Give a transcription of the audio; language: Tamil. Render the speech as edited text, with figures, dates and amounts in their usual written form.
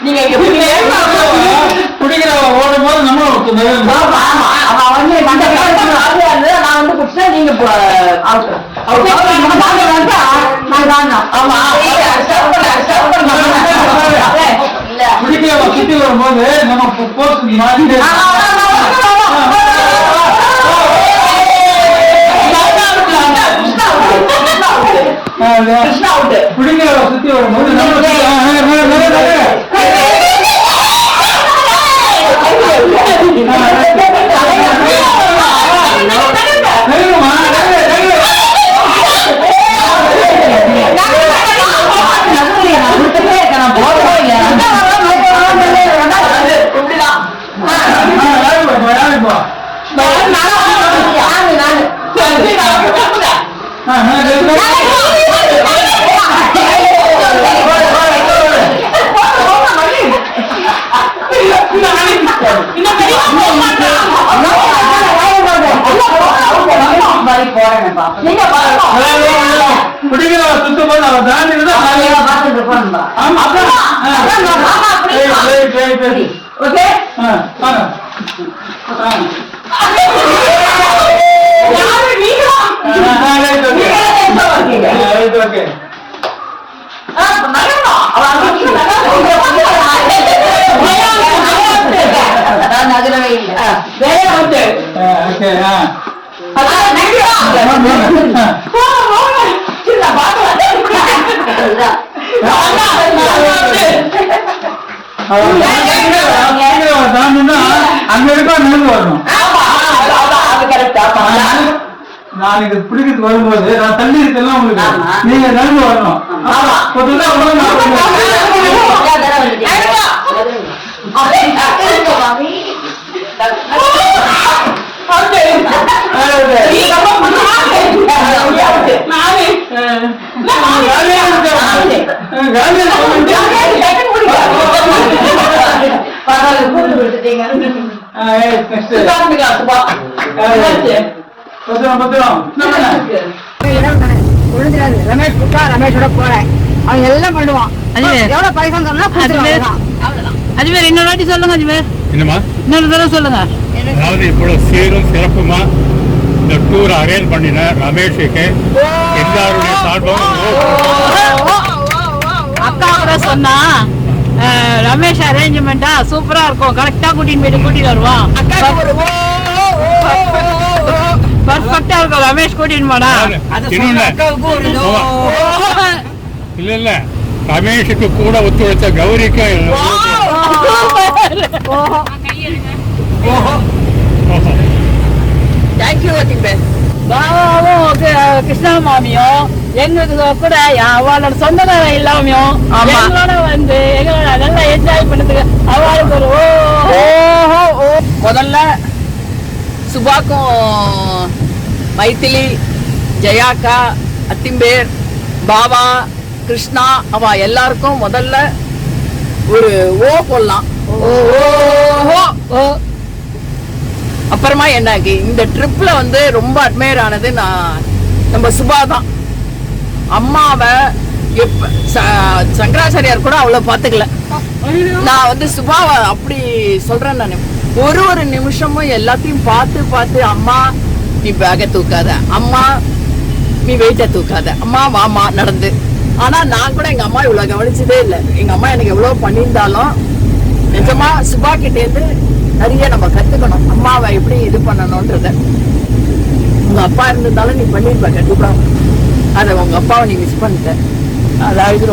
நீங்க குடிக்கிற ஓடும் போது நம்ம அவன் வந்து நான் வந்து குடிச்சா நீங்க குடிக்கிற சுத்தி வரும்போது நம்ம குடிக்கிற சுத்தி வரும்போது அங்க இருக்கா நடந்து வரணும். நாளைக்கு பிடிக்கிறது வரும்போது நான் தள்ளி இருக்கெல்லாம் உங்களுக்கு நீங்க நடந்து வரணும். ரமேஷோட போறேன் அவன் எல்லாம் பண்ணுவான். எவ்வளவு பைசா சொன்னா அஜ்மேர் இன்னொரு வாட்டி சொல்லுங்க. அஜ்மேர் என்னமா இன்னொரு தடவை சொல்லுங்க. அதாவது இவ்வளவு சீரும் சிறப்புமா இந்த டூர் அரேஞ்ச் பண்ணின ரமேஷுக்கு எல்லாருடைய சார்பும் அக்கா கூட சொன்னா ரமேஷ் அரேஞ்ச்மெண்டா சூப்பரா இருக்கும். கரெக்டா கூட்டிட்டு வருவான். பர்ஃபெக்டா இருக்கும். ரமேஷ் கூட்டிட்டு போனா இல்ல இல்ல ரமேஷுக்கு கூட ஒத்துழைச்ச கௌரிக்கு கிருஷ்ணா மாமியும் எங்களுக்கு கூட அவளோட சொந்தக்காரன் இல்லாமையும் எங்களோட வந்து எங்களோட நல்லா என்ஜாய் பண்ணதுக்கு அவளுக்கு ஒரு முதல்ல சுபாக்கும் மைத்திலி ஜெயாக்கா அத்திம்பேர் பாபா கிருஷ்ணா அவ எல்லாருக்கும் முதல்ல ஒரு போடலாம். அப்புறமா என்னாக்கி இந்த ட்ரிப்ல வந்து ரொம்ப அட்மையர் ஆனது நம்ம சுபா தான். அம்மாவை சங்கராச்சாரியார் கூட அவ்வளவு பாத்துக்கல. நான் வந்து சுபாவை அப்படி சொல்றேன். நான் ஒரு நிமிஷமும் எல்லாத்தையும் பார்த்து அம்மா நீ பேக தூக்காத, அம்மா நீ வெயிட்ட தூக்காத, அம்மா வாமா நடந்து. ஆனா நான் கூட எங்க அம்மா இவ்வளவு கவனிச்சதே இல்லை. எங்க அம்மா எனக்கு எவ்வளவு பண்ணியிருந்தாலும் நிஜமா சுபா கிட்டே இருந்து நிறைய நம்ம கத்துக்கணும். அம்மாவை எப்படி இது பண்ணணும்ன்றத. உங்க அப்பா இருந்திருந்தாலும் நீ பண்ணிருப்ப கண்டிப்பா. அத உங்க அப்பாவை நீ மிஸ் பண்ணிட்ட. அதாவது